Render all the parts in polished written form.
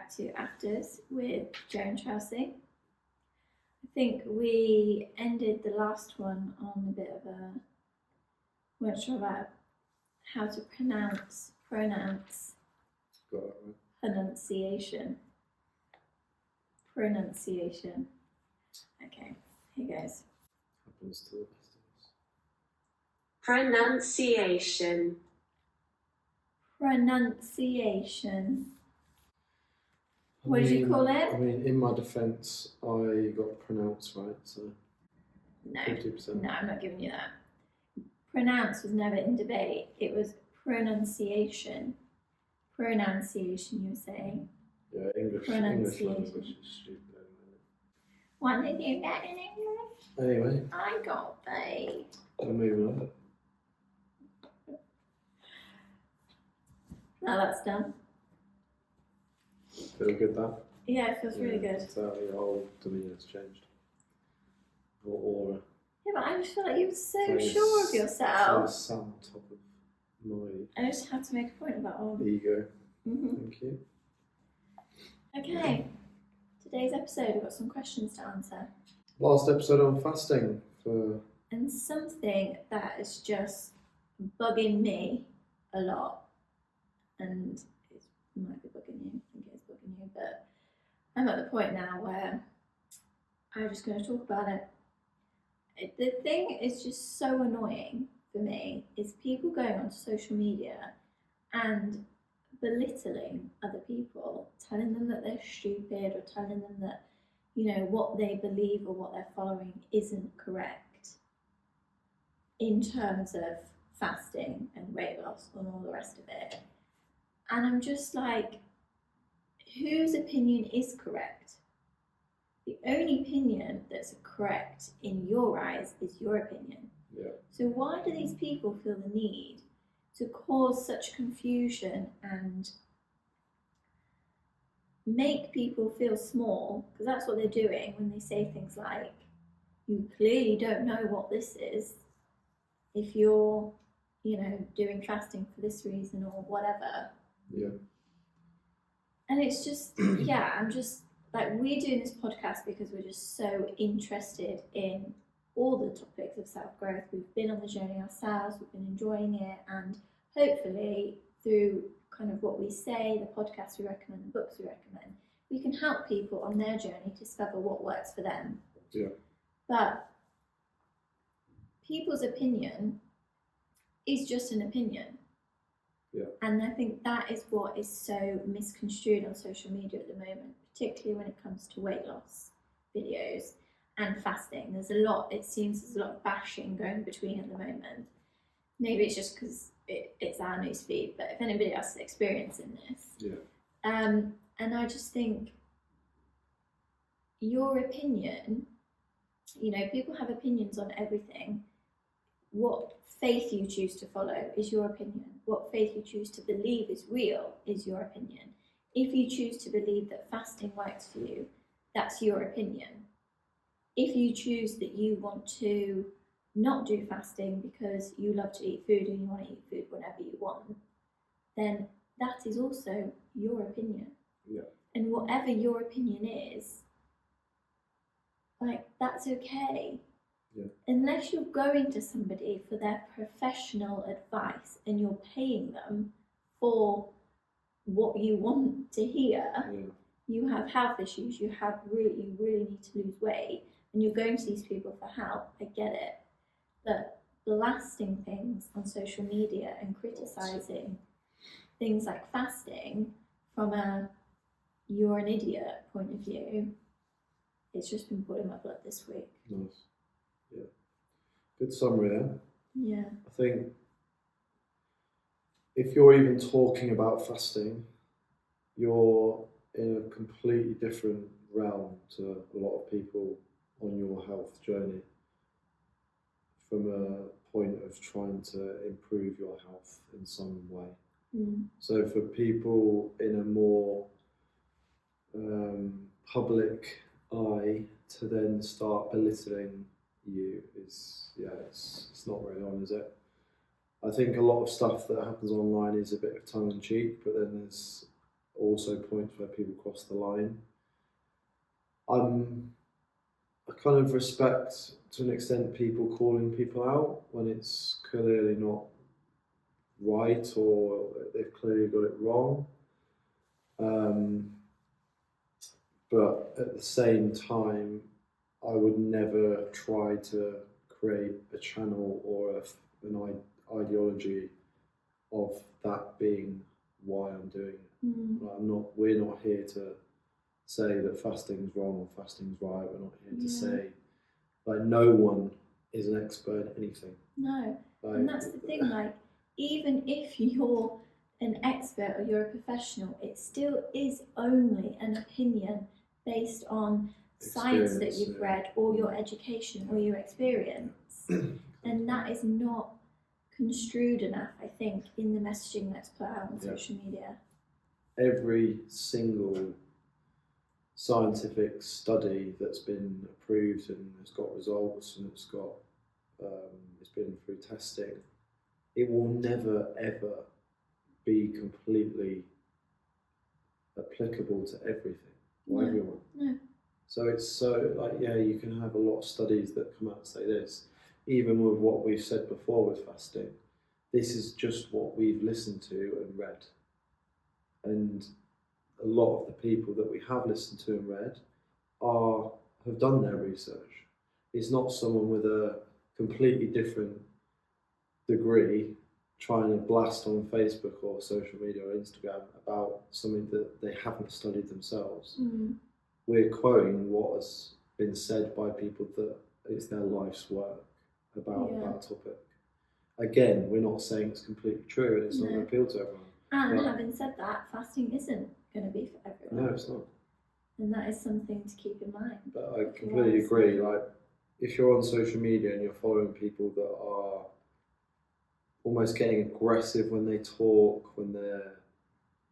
back to Afters with Joe and Chelsea. I think we ended the last one on a bit of a, weren't sure about how to pronounce pronunciation. Okay, here goes. Happens to the best of us. Pronunciation. What did you call it? I mean, in my defence, I got pronounced right, so No, 50%. no, I'm not giving you that. Pronounce was never in debate. It was pronunciation. Pronunciation, you were saying. Yeah, English language is stupid anyway. What did you get in English? Anyway. I got B. I'm moving on. Now that's done. Feel good, that? Yeah, it feels really good. So your whole demeanour has changed. Or aura. Yeah, but I just feel like you were so sure of yourself. So on top of my I just had to make a point about all of it. ego. Thank you. Okay, today's episode, we've got some questions to answer. Last episode on fasting for... And something that is just bugging me a lot, and it might be bugging you, I think it is bugging you, but I'm at the point now where I'm just going to talk about it. The thing is just so annoying for me is people going onto social media and belittling other people, telling them that they're stupid or telling them that, you know, what they believe or what they're following isn't correct in terms of fasting and weight loss and all the rest of it. And I'm just like, whose opinion is correct? The only opinion that's correct in your eyes is your opinion. Yeah. So why do these people feel the need to cause such confusion and make people feel small? Because that's what they're doing when they say things like, you clearly don't know what this is if you're, you know, doing fasting for this reason or whatever. Yeah. And it's just, yeah, I'm just, like, we're doing this podcast because we're just so interested in all the topics of self-growth. We've been on the journey ourselves, we've been enjoying it, and hopefully through kind of what we say, the podcasts we recommend, the books we recommend, we can help people on their journey discover what works for them. Yeah. But people's opinion is just an opinion. Yeah. And I think that is what is so misconstrued on social media at the moment, particularly when it comes to weight loss videos and fasting. There's a lot, it seems there's a lot of bashing going between at the moment. Maybe it's just because it's our news feed, but if anybody else is experiencing this. Yeah. And I just think your opinion, you know, people have opinions on everything. What faith you choose to follow is your opinion. What faith you choose to believe is real is your opinion. If you choose to believe that fasting works for you, that's your opinion. If you choose that you want to not do fasting because you love to eat food and you want to eat food whenever you want, then that is also your opinion. Yeah. And whatever your opinion is, like, that's okay. Yeah. Unless you're going to somebody for their professional advice and you're paying them for what you want to hear, you have health issues, you really need to lose weight, and you're going to these people for help, I get it. But blasting things on social media and criticising things like fasting from a you're an idiot point of view, it's just been put in my blood this week. Nice. Yeah. Good summary there. Yeah. I think if you're even talking about fasting, you're in a completely different realm to a lot of people on your health journey from a point of trying to improve your health in some way. So for people in a more public eye to then start belittling you is, it's not really on, is it? I think a lot of stuff that happens online is a bit of tongue in cheek, but then there's also points where people cross the line. I kind of respect, to an extent, people calling people out when it's clearly not right or they've clearly got it wrong. But at the same time, I would never try to create a channel or an ideology of that being why I'm doing it. We're not here to say that fasting's wrong or fasting's right. We're not here to say, like, no one is an expert in anything. No, and that's the thing, like, even if you're an expert or you're a professional, it still is only an opinion based on science that you've read or your education or your experience. And that is not construed enough, I think, in the messaging that's put out on social media. Every single scientific study that's been approved and has got results and it's been through testing, it will never ever be completely applicable to everything or everyone. No. So it's you can have a lot of studies that come out and say this, even with what we've said before with fasting. This is just what we've listened to and read. And a lot of the people that we have listened to and read have done their research. It's not someone with a completely different degree trying to blast on Facebook or social media or Instagram about something that they haven't studied themselves. We're quoting what has been said by people that it's their life's work about that topic. Again, we're not saying it's completely true and it's not going to appeal to everyone. And having said that, fasting isn't going to be for everyone. No, it's not. And that is something to keep in mind. But I completely agree. Like, if you're on social media and you're following people that are almost getting aggressive when they talk, when they're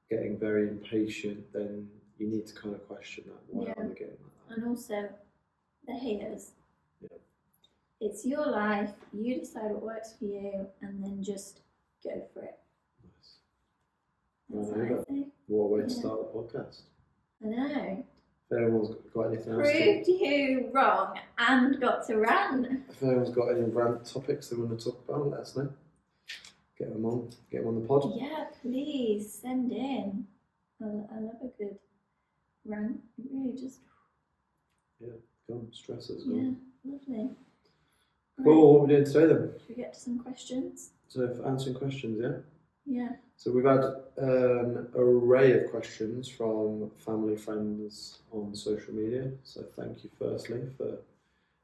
getting very impatient, then you need to kind of question that. Why are they getting like that? And also, the haters. Yeah. It's your life. You decide what works for you, and then just go for it. Nice. What a way to start the podcast. I know. If anyone's got anything else Proved you wrong and got to rant. If anyone's got any rant topics they want to talk about, let us know. Get them on the pod. Yeah, please send in. I love a good rant. It really just. Yeah, go on, stress us. Yeah, lovely. Cool, what are we doing today then? Should we get to some questions? So, for answering questions, yeah? Yeah. So we've had an array of questions from family, friends on social media. So thank you firstly for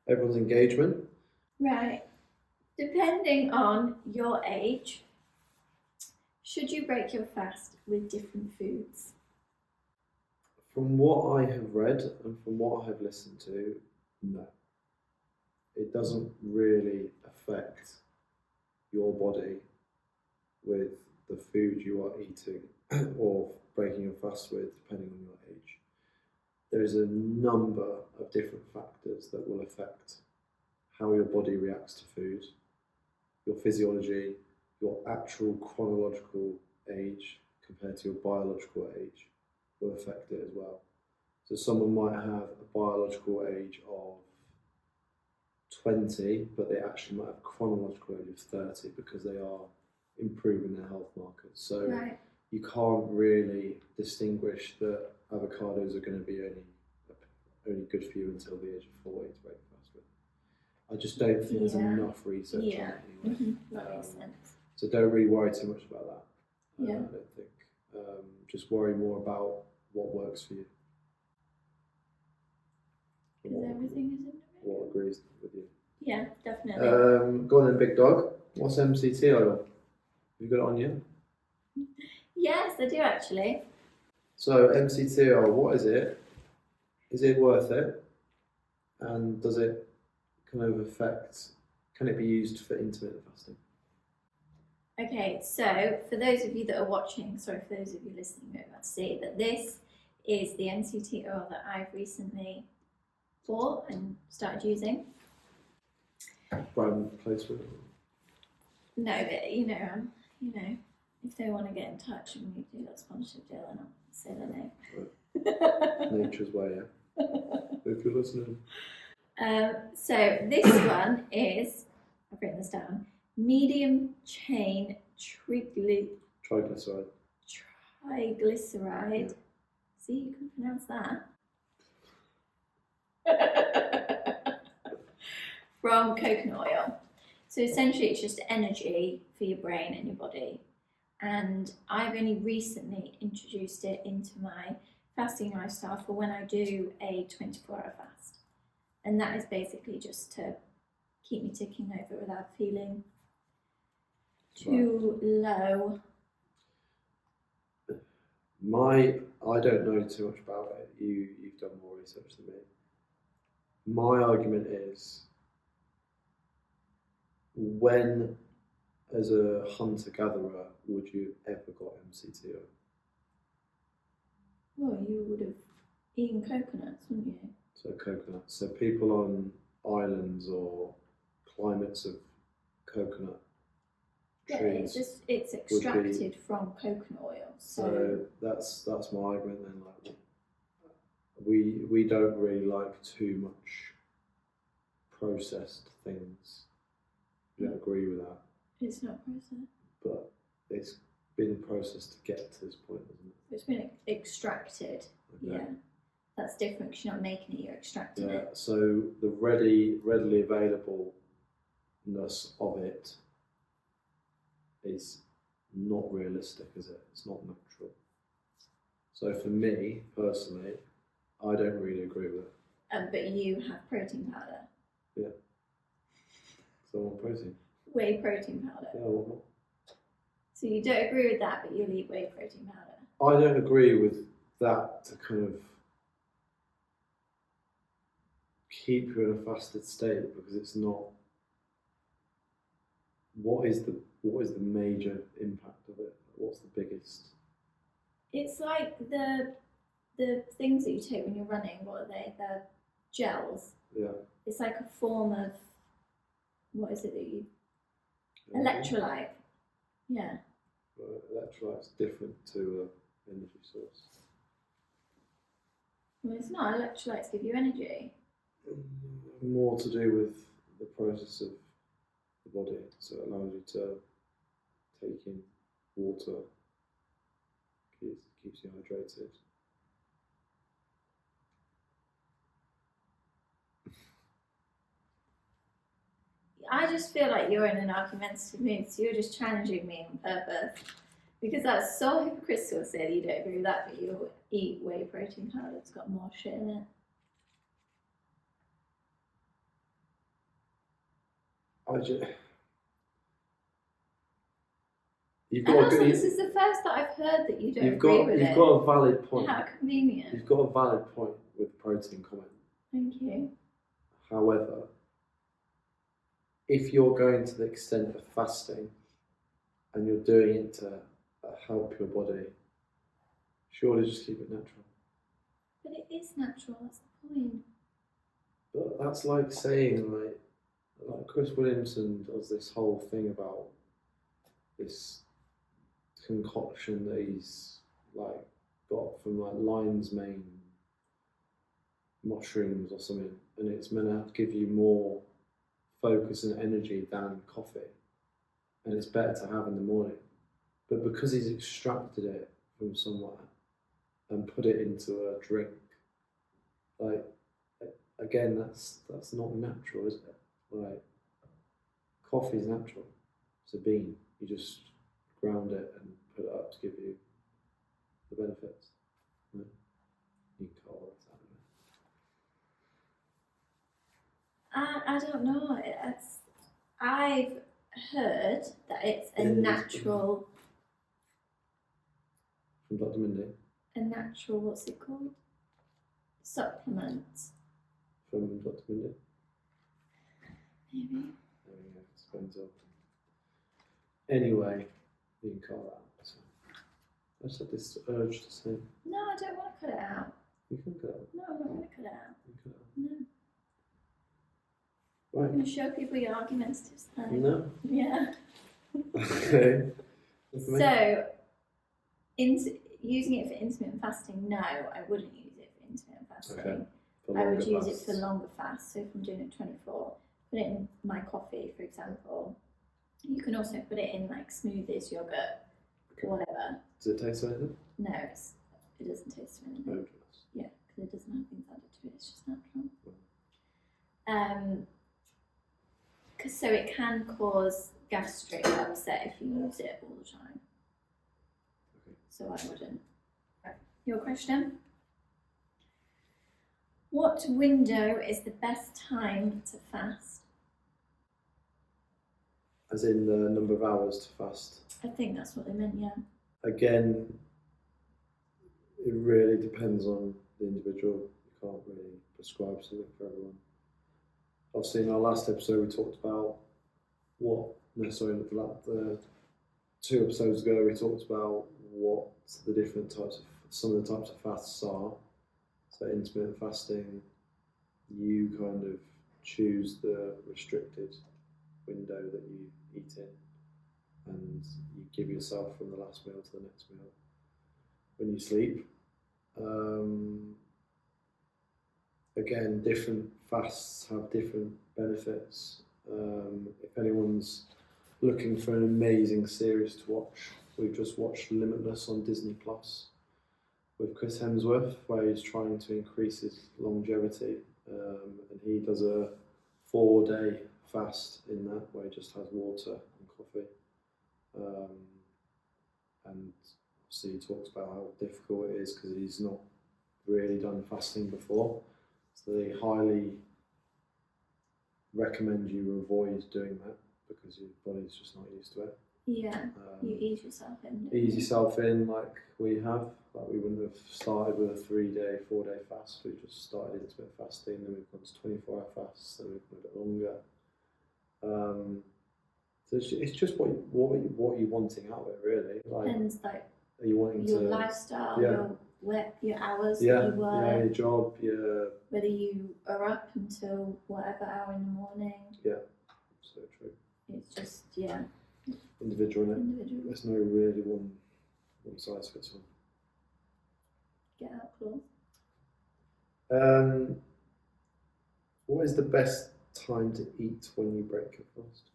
everyone's engagement. Right. Depending on your age, should you break your fast with different foods? From what I have read and from what I have listened to, no. It doesn't really affect your body with the food you are eating or breaking your fast with, depending on your age. There is a number of different factors that will affect how your body reacts to food, your physiology, your actual chronological age compared to your biological age will affect it as well. So someone might have a biological age of 20, but they actually might have a chronological age of 30 because they are improving their health markers. So you can't really distinguish that avocados are going to be only good for you until the age of 40 to break fast with. I just don't think there's enough research on it anyway. That makes sense. So don't really worry too much about that. Yeah. I don't think. Just worry more about what works for you. Because everything is individual. What agrees with you? Yeah, definitely. Go on then, big dog. What's MCT oil? You got it on you? Yes, I do actually. So MCT oil, what is it? Is it worth it? And does it kind of can it be used for intermittent fasting? Okay, so for those of you that are watching, for those of you listening, we're about to see that this is the MCT oil that I've recently bought and started using. Brand placement? No, but if they want to get in touch and we do that sponsorship deal, and Silly name. Nature's way, yeah. If you're listening. So this one is, I've written this down, medium chain Triglyceride. triglyceride. Yeah. See, you can pronounce that. From coconut oil. So essentially it's just energy for your brain and your body. And I've only recently introduced it into my fasting lifestyle for when I do a 24-hour fast. And that is basically just to keep me ticking over without feeling too low. I don't know too much about it. You've done more research than me. My argument is, when, as a hunter-gatherer, would you ever got MCTO? Well, you would have eaten coconuts, wouldn't you? So coconut. So people on islands or climates of coconut trees. Yeah, it's extracted from coconut oil. So that's my argument then. Like, we don't really like too much processed things. You don't agree with that? It's not processed. But it's been processed to get to this point, isn't it? It's been extracted. Okay. Yeah. That's different because you're not making it, you're extracting it. So the readily availableness of it is not realistic, is it? It's not natural. So for me, personally, I don't really agree with it. But you have protein powder. Yeah. So I want protein. Whey protein powder. Yeah, I want more. So you don't agree with that, but you'll eat whey protein powder. I don't agree with that to kind of keep you in a fasted state, because it's not. What is the major impact of it? What's the biggest? It's like the things that you take when you're running. What are they? The gels. Yeah. It's like a form of, what is it that you? Electrolyte. Yeah. Well, electrolyte's different to an energy source. Well, it's not. Electrolytes give you energy. More to do with the process of the body, so it allows you to take in water, keeps you hydrated. I just feel like you're in an argumentative mood, so you're just challenging me on purpose. Because that's so hypocritical to say that you don't agree with that, but you'll eat whey protein powder. It's got more shit in it. This is the first that I've heard that you don't agree with it. You've got a valid point. How convenient. You've got a valid point with the protein comment. Thank you. However, if you're going to the extent of fasting and you're doing it to help your body, surely just keep it natural. But it is natural, that's the point. But that's like saying, like Chris Williamson does this whole thing about this concoction that he's like got from like lion's mane mushrooms or something, and it's meant to give you more focus and energy than coffee, and it's better to have in the morning. But because he's extracted it from somewhere and put it into a drink, like, again, that's not natural, is it? Like, coffee's natural. It's a bean. You just ground it and put it up to give you the benefits. Right? You can cut all that out. I don't know. I've heard that it's a natural. From Dr. Mindy? A natural, what's it called? Supplement. From Dr. Mindy? Maybe. There we go, it's phone's up. Anyway, you can cut that out. So I just had this urge to say. No, I don't want to cut it out. You can cut it out. No, I'm not going to cut it out. You can cut it out. No. Right. I'm going to show people your argumentative side. No. Yeah. Okay. So, using it for intermittent fasting, no, I wouldn't use it for intermittent fasting. Okay. For I would longer use fasts. it for longer fasts. So if I'm doing it 24, put it in my coffee, for example. You can also put it in like smoothies, yogurt, whatever. Does it taste anything? No, it doesn't taste of anything. Okay. Yeah, because it doesn't have things added to it. It's just natural. So it can cause gastric upset if you use it all the time. Okay. So I wouldn't. Your question? What window is the best time to fast? As in the number of hours to fast. I think that's what they meant, yeah. Again, it really depends on the individual. You can't really prescribe something for everyone. Obviously, in our last episode, we talked about the 2 episodes ago, we talked about what the different types of, some of the types of fasts are. So intermittent fasting, you kind of choose the restricted window that you eat in, and you give yourself from the last meal to the next meal. When you sleep, again, different fasts have different benefits. If anyone's looking for an amazing series to watch, we've just watched Limitless on Disney Plus with Chris Hemsworth, where he's trying to increase his longevity, and he does a 4-day fast in that, where he just has water and coffee, and obviously he talks about how difficult it is because he's not really done fasting before, so they highly recommend you avoid doing that because your body's just not used to it. Yeah, you ease yourself in. Ease yourself in like we have. Like we wouldn't have started with a 3-day, 4-day fast. We just started intermittent fasting, then we've gone to 24-hour fasts, then we've gone a bit longer. So it's just what you're wanting out of it, really. Like, depends, like are you wanting your to lifestyle, yeah. your hours yeah, that you work, yeah, your job, whether you are up until whatever hour in the morning. Yeah, so true. It's just, yeah. Individual, innit? Individual. There's no really one size fits all. Get out clause. What is the best time to eat when you break your fast?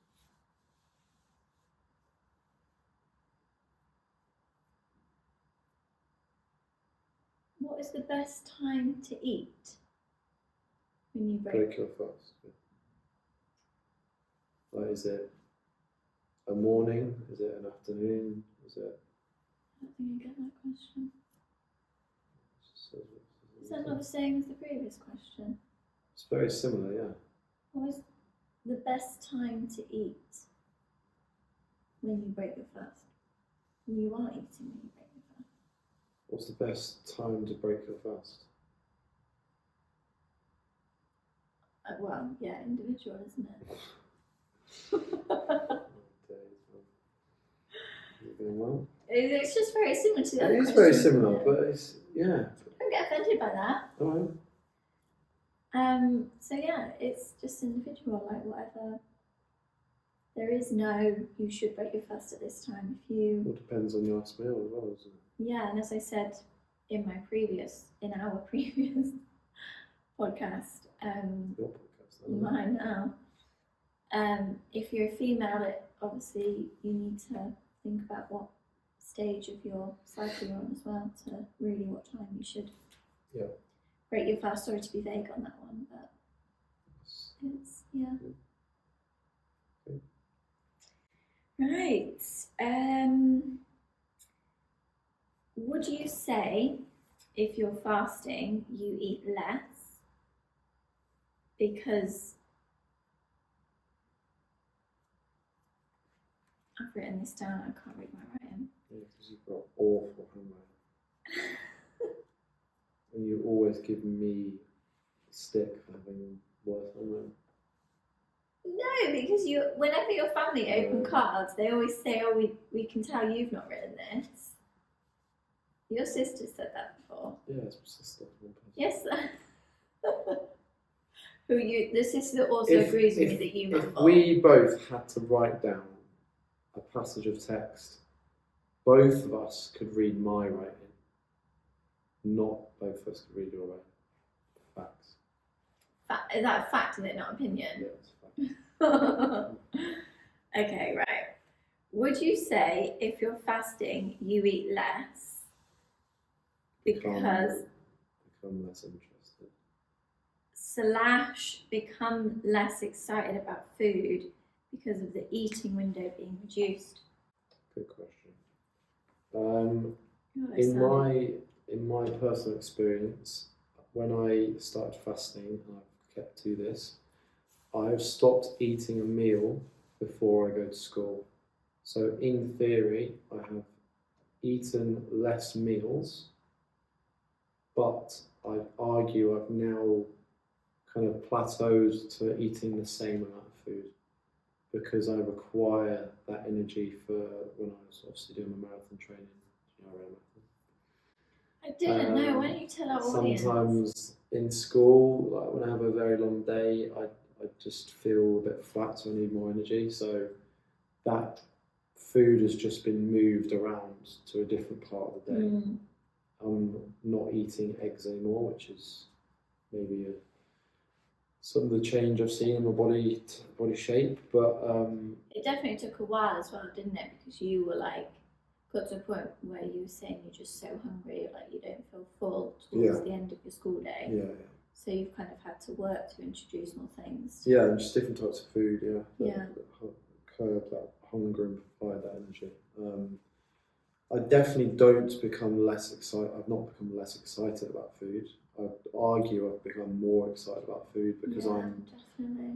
What is the best time to eat when you break your fast? Yeah. Like, is it a morning? Is it an afternoon? Is it? I don't think I get that question. Is that not the same as the previous question? It's very similar, yeah. What is the best time to eat when you break your fast? When you are eating when you break your fast? What's the best time to break your fast? Well, yeah, individual, isn't it? Well, it's just very similar to the other it is question, very similar, isn't it? but it's, yeah. Don't get offended by that. All right. So yeah, it's just individual, like whatever. There is no, you should break your fast at this time. If you... It depends on your last meal as well, doesn't it? Yeah, and as I said in our previous podcast, Your podcast, mine now, if you're a female, obviously you need to think about what stage of your cycle you're on as well, to really what time you should break your fast. Sorry to be vague on that one, but it's, yeah. Okay. Right. Would you say if you're fasting, you eat less because I've written this down, I can't read my writing. Yeah, because you've got awful handwriting. And you always give me stick for having worse handwriting. No, because whenever your family open cards, they always say, "Oh, we can tell you've not written this." Your sister said that before. Yeah, it's my sister. Yes. The sister also agrees with me that you mumble. If we both had to write down a passage of text, both of us could read my writing not both of us could read your way. Facts. Is that a fact, is it not opinion? Yeah, it's facts. Okay, right. Would you say if you're fasting, you eat less because become less interested. / become less excited about food because of the eating window being reduced? Good question. In my personal experience, when I started fasting, and I've kept to this, I've stopped eating a meal before I go to school. So in theory, I have eaten less meals, but I'd argue I've now kind of plateaued to eating the same amount of food because I require that energy for when I was obviously doing my marathon training. You know, around I didn't know. Why don't you tell our audience? Sometimes in school, like when I have a very long day, I just feel a bit flat, so I need more energy. So that food has just been moved around to a different part of the day. I'm not eating eggs anymore, which is maybe some of the change I've seen in my body shape, but it definitely took a while as well, didn't it? Because you were like, got to a point where you were saying you're just so hungry, like you don't feel full towards the end of your school day. Yeah. So you've kind of had to work to introduce more things. Yeah, and just different types of food. That curb that hunger and provide that energy. I definitely don't become less excited. I've not become less excited about food. I'd argue I've become more excited about food because I'm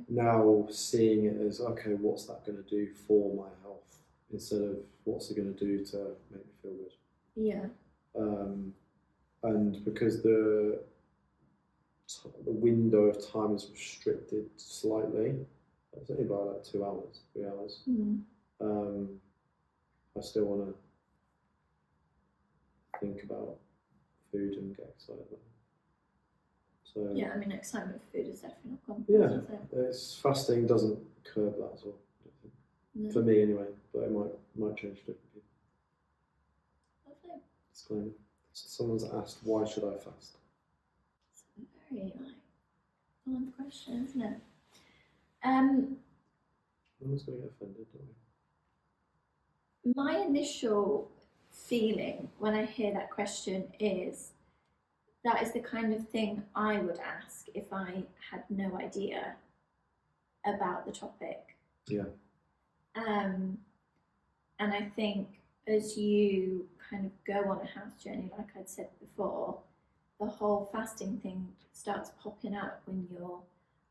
now seeing it as, okay, what's that going to do for my health instead of what's it going to do to make me feel good. Yeah. And because the window of time is restricted slightly, it's only by like 2 hours, 3 hours. I still want to think about food and get excited about it. So yeah, I mean, excitement for food is definitely not common. Yeah, fasting doesn't curb that at all. For me anyway, but it might change for different people. Lovely. Disclaimer. Someone's asked, why should I fast? It's a very fun question, isn't it? No one's going to get offended, don't we? My initial feeling when I hear that question is that is the kind of thing I would ask if I had no idea about the topic. Yeah. And I think as you kind of go on a health journey, like I'd said before, the whole fasting thing starts popping up when you're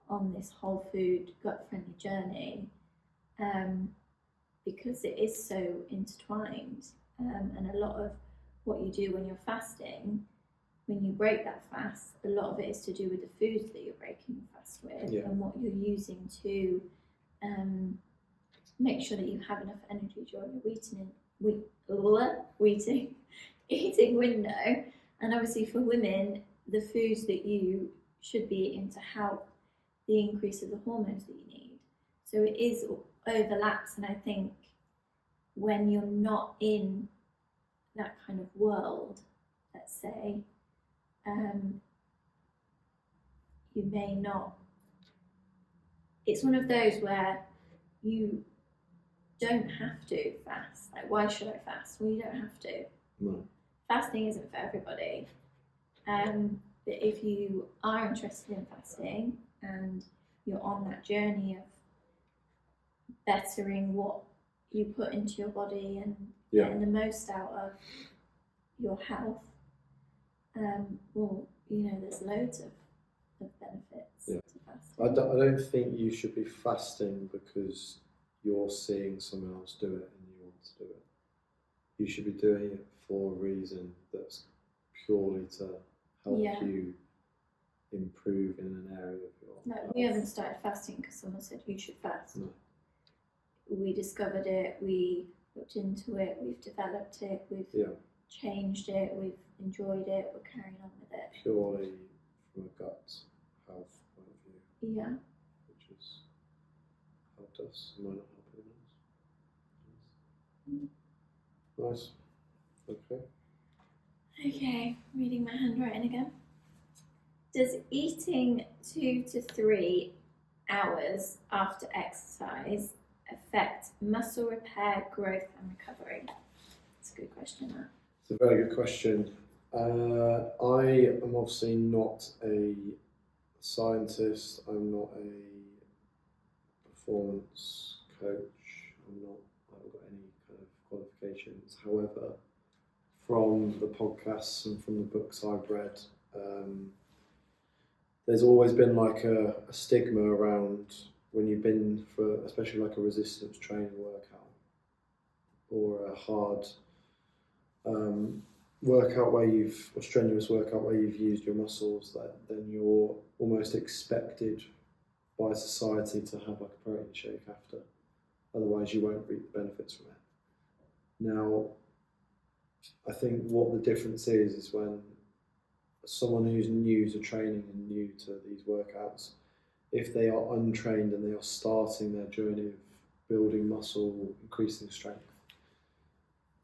on this whole food, gut-friendly journey, because it is so intertwined. And a lot of what you do when you're fasting, when you break that fast, a lot of it is to do with the foods that you're breaking the fast with and what you're using to make sure that you have enough energy during your eating window. And obviously for women, the foods that you should be eating to help the increase of the hormones that you need. So it is overlaps, and I think when you're not in that kind of world, let's say, you may not. It's one of those where you don't have to fast. Like, why should I fast? Well, you don't have to. No. Fasting isn't for everybody. But if you are interested in fasting and you're on that journey of bettering what you put into your body and getting the most out of your health, well, there's loads of benefits to fasting. I don't think you should be fasting because you're seeing someone else do it and you want to do it. You should be doing it for a reason that's purely to help you improve in an area of your health. We haven't started fasting because someone said you should fast. No. We discovered it, we looked into it, we've developed it, we've changed it, we've enjoyed it, we're carrying on with it. Purely from a gut health point of view. Yeah. Which has helped us, might not help anyone else. Nice. Okay. Okay, reading my handwriting again. Does eating 2 to 3 hours after exercise affect muscle repair, growth, and recovery? That's a good question, that. It's a very good question. I am obviously not a scientist. I'm not a performance coach. I haven't got any kind of qualifications. However, from the podcasts and from the books I've read, there's always been like a stigma around when you've been for, especially like a resistance training workout or a hard workout or strenuous workout where you've used your muscles, that then you're almost expected by society to have like a protein shake after. Otherwise, you won't reap the benefits from it. Now, I think what the difference is when someone who's new to training and new to these workouts, if they are untrained and they are starting their journey of building muscle, increasing strength,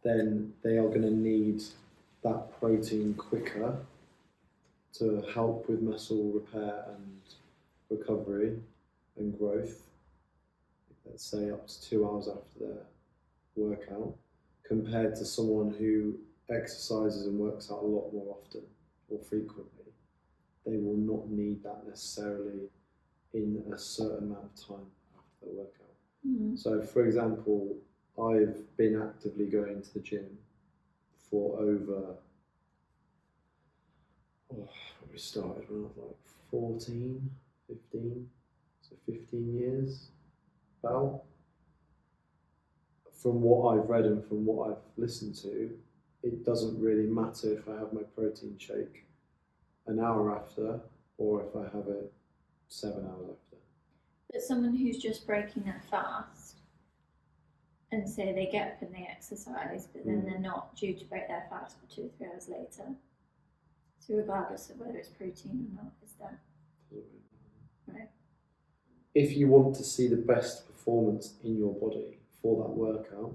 then they are going to need that protein quicker to help with muscle repair and recovery and growth, let's say up to 2 hours after their workout, compared to someone who exercises and works out a lot more often or frequently. They will not need that necessarily in a certain amount of time after their workout. Mm-hmm. So, for example, I've been actively going to the gym for over, we started when I was like 14, 15, so 15 years, about. From what I've read and from what I've listened to, it doesn't really matter if I have my protein shake an hour after or if I have it 7 hours after. But someone who's just breaking their fast and say they get up and they exercise, but then they're not due to break their fast for 2 or 3 hours later. So regardless of whether it's protein or not, is that right? If you want to see the best performance in your body for that workout,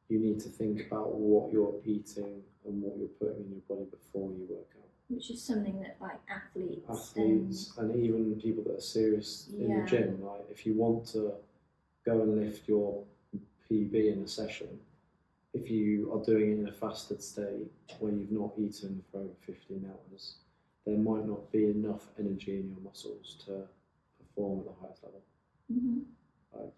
you need to think about what you're eating and what you're putting in your body before you work out. Which is something that like athletes and even people that are serious in the gym, like if you want to go and lift your PB in a session, if you are doing it in a fasted state where you've not eaten for over 15 hours, there might not be enough energy in your muscles to perform at the highest level. Mm-hmm. Like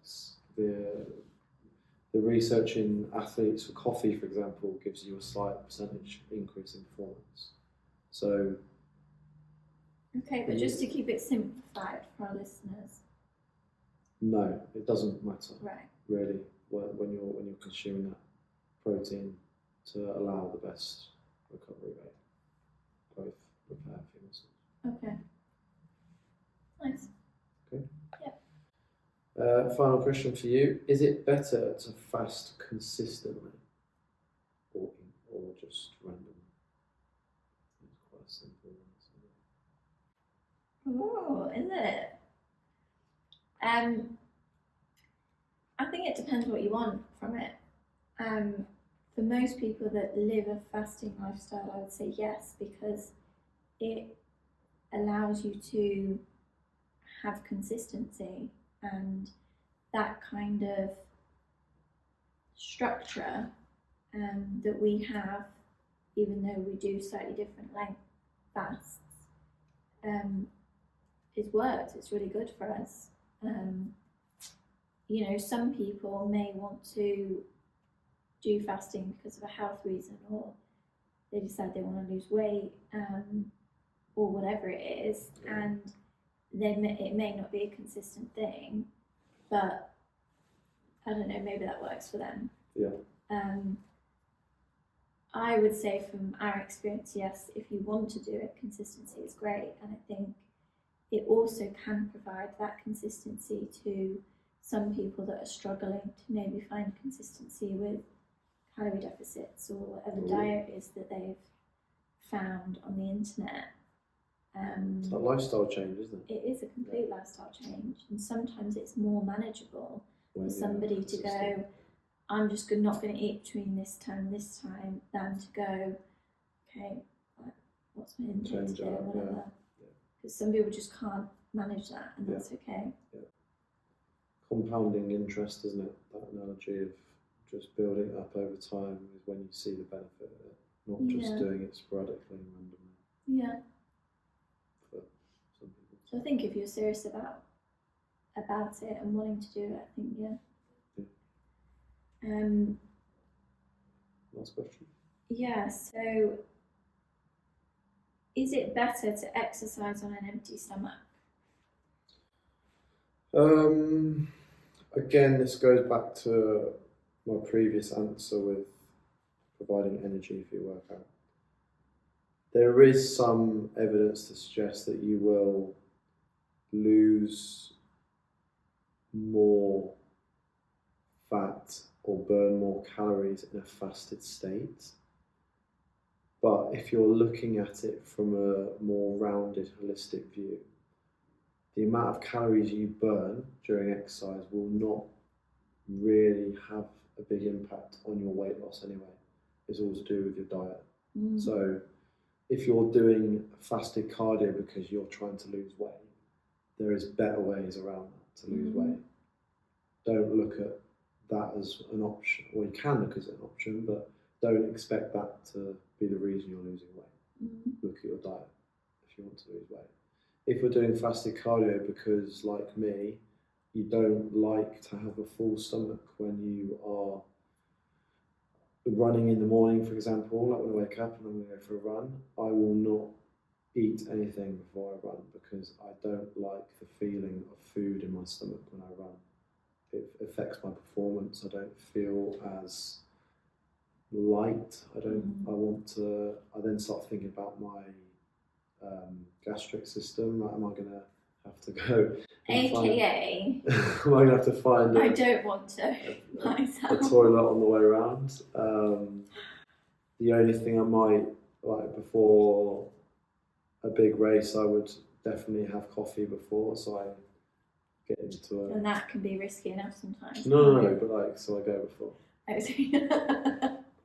the research in athletes for coffee, for example, gives you a slight percentage increase in performance. So, okay, but just to keep it simplified for our listeners. No, it doesn't matter. Right. Really, when you're consuming that protein to allow the best recovery rate, growth, repair for your muscles. Okay. Nice. Okay. Yep. Final question for you: is it better to fast consistently, or just randomly? It's quite simple. Oh, is it? I think it depends what you want from it. For most people that live a fasting lifestyle, I would say yes, because it allows you to have consistency, and that kind of structure that we have, even though we do slightly different length fasts, is worked. It's really good for us. You know, some people may want to do fasting because of a health reason, or they decide they want to lose weight, or whatever it is, and it may not be a consistent thing, but I don't know, maybe that works for them. Yeah. I would say from our experience, yes, if you want to do it, consistency is great, and I think it also can provide that consistency to some people that are struggling to maybe find consistency with calorie deficits or whatever diet is that they've found on the internet. It's a lifestyle change, isn't it? It is a complete lifestyle change, and sometimes it's more manageable for somebody to go, I'm just not going to eat between this time and this time, than to go, okay, like, what's my intake Change today, it up, whatever. yeah. Because some people just can't manage that, and that's okay. Compounding interest, isn't it? That analogy of just building it up over time is when you see the benefit of it, not just doing it sporadically and randomly. Yeah. For some people. So I think if you're serious about it and wanting to do it, I think Last question. Yeah. So, is it better to exercise on an empty stomach? Again, this goes back to my previous answer with providing energy for your workout. There is some evidence to suggest that you will lose more fat or burn more calories in a fasted state. But if you're looking at it from a more rounded, holistic view, the amount of calories you burn during exercise will not really have a big impact on your weight loss anyway. It's all to do with your diet. So if you're doing fasted cardio because you're trying to lose weight, there is better ways around that to lose weight. Don't look at that as an option. Well, you can look at it as an option, but don't expect that to be the reason you're losing weight. Look at your diet if you want to lose weight. If you're doing fasted cardio because, like me, you don't like to have a full stomach when you are running in the morning, for example, like when I wake up and I'm going to go for a run, I will not eat anything before I run because I don't like the feeling of food in my stomach when I run. It affects my performance. I don't feel as light. I then start thinking about my gastric system. Like, am I going to have to go? AKA. Am I going to have to find I don't want to myself. A toilet on the way around. The only thing I might, like before a big race, I would definitely have coffee before, so I get into a... And that can be risky enough sometimes. No, but like, so I go before. Oh,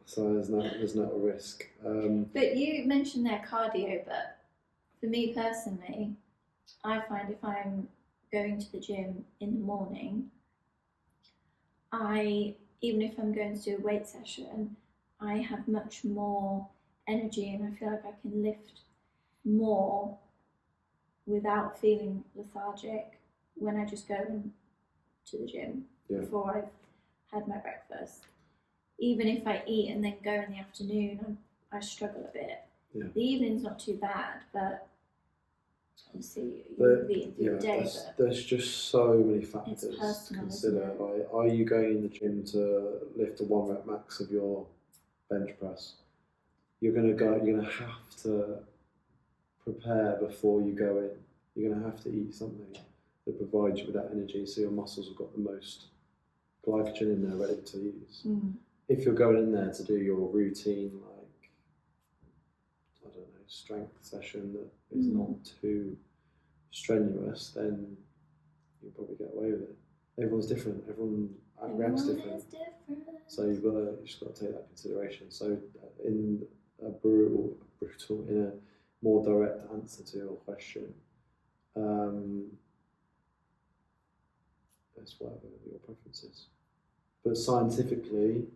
so there's no risk. But you mentioned there cardio, but for me personally, I find if I'm going to the gym in the morning, even if I'm going to do a weight session, I have much more energy and I feel like I can lift more without feeling lethargic when I just go into the gym before I've had my breakfast. Even if I eat and then go in the afternoon, I struggle a bit. Yeah. The evening's not too bad, but obviously you've eaten through the day. There's just so many factors to consider. Like, are you going in the gym to lift a 1 rep max of your bench press? You're gonna have to prepare before you go in. You're gonna have to eat something that provides you with that energy, so your muscles have got the most glycogen in there ready to use. If you're going in there to do your routine, like, I don't know, strength session that is not too strenuous, then you'll probably get away with it. Everyone's different. Everyone reacts different. So you've just got to take that into consideration. So in a in a more direct answer to your question, that's whatever your preference is. But scientifically,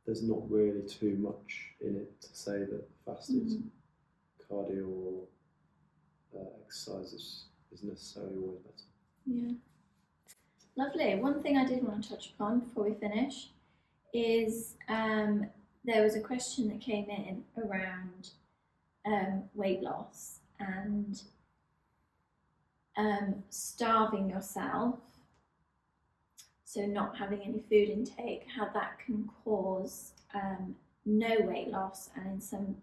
there's not really too much in it to say that fasted cardio or exercise is necessarily always better. Yeah. Lovely. One thing I did want to touch upon before we finish is there was a question that came in around weight loss and starving yourself, so not having any food intake, how that can cause no weight loss and in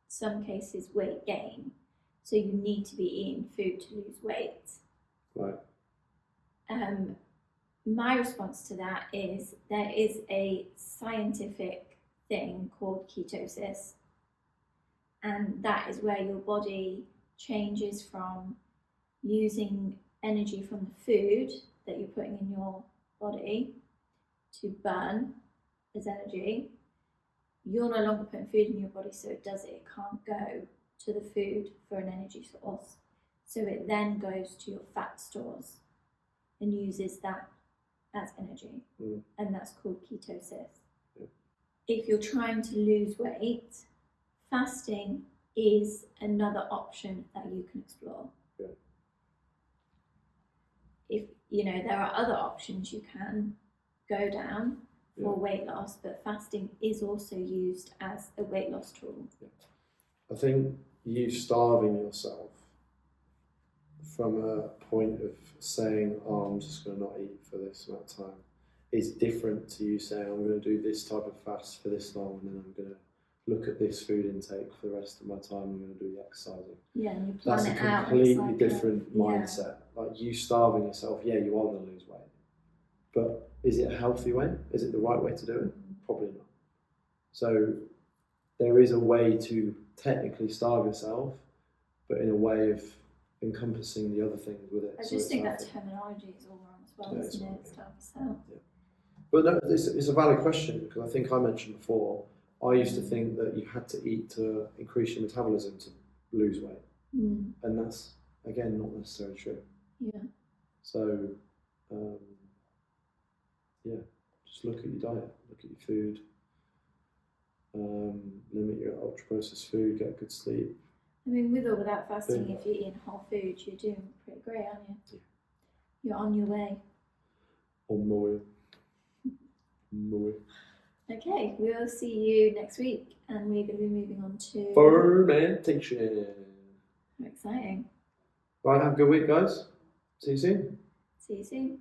some cases weight gain. So you need to be eating food to lose weight. Right. My response to that is there is a scientific thing called ketosis, and that is where your body changes from using energy from the food that you're putting in your body to burn as energy, you're no longer putting food in your body, so it can't go to the food for an energy source. So it then goes to your fat stores and uses that as energy. And that's called ketosis. Yeah. If you're trying to lose weight, fasting is another option that you can explore. Yeah. If there are other options you can go down for weight loss, but fasting is also used as a weight loss tool. Yeah. I think you starving yourself from a point of saying, oh, I'm just going to not eat for this amount of time, is different to you saying, I'm going to do this type of fast for this long, and then I'm going to look at this food intake for the rest of my time. I'm going to do the exercising. Yeah, and you plan That's it a out. completely different mindset. Like you starving yourself, yeah, you are going to lose weight. But is it a healthy way? Is it the right way to do it? Probably not. So there is a way to technically starve yourself, but in a way of encompassing the other things with it. I just think that terminology is all wrong as well, isn't it? Starve yourself. Yeah. But no, it's a valid question, because I think I mentioned before, I used to think that you had to eat to increase your metabolism to lose weight. And that's, again, not necessarily true. Yeah. So, just look at your diet, look at your food, limit your ultra-processed food, get good sleep. I mean, with or without fasting, if you're eating whole food, you're doing pretty great, aren't you? Yeah. You're on your way. On my way. Okay, we'll see you next week, and we're going to be moving on to fermentation. How exciting. Right, have a good week, guys. See you soon. See you soon.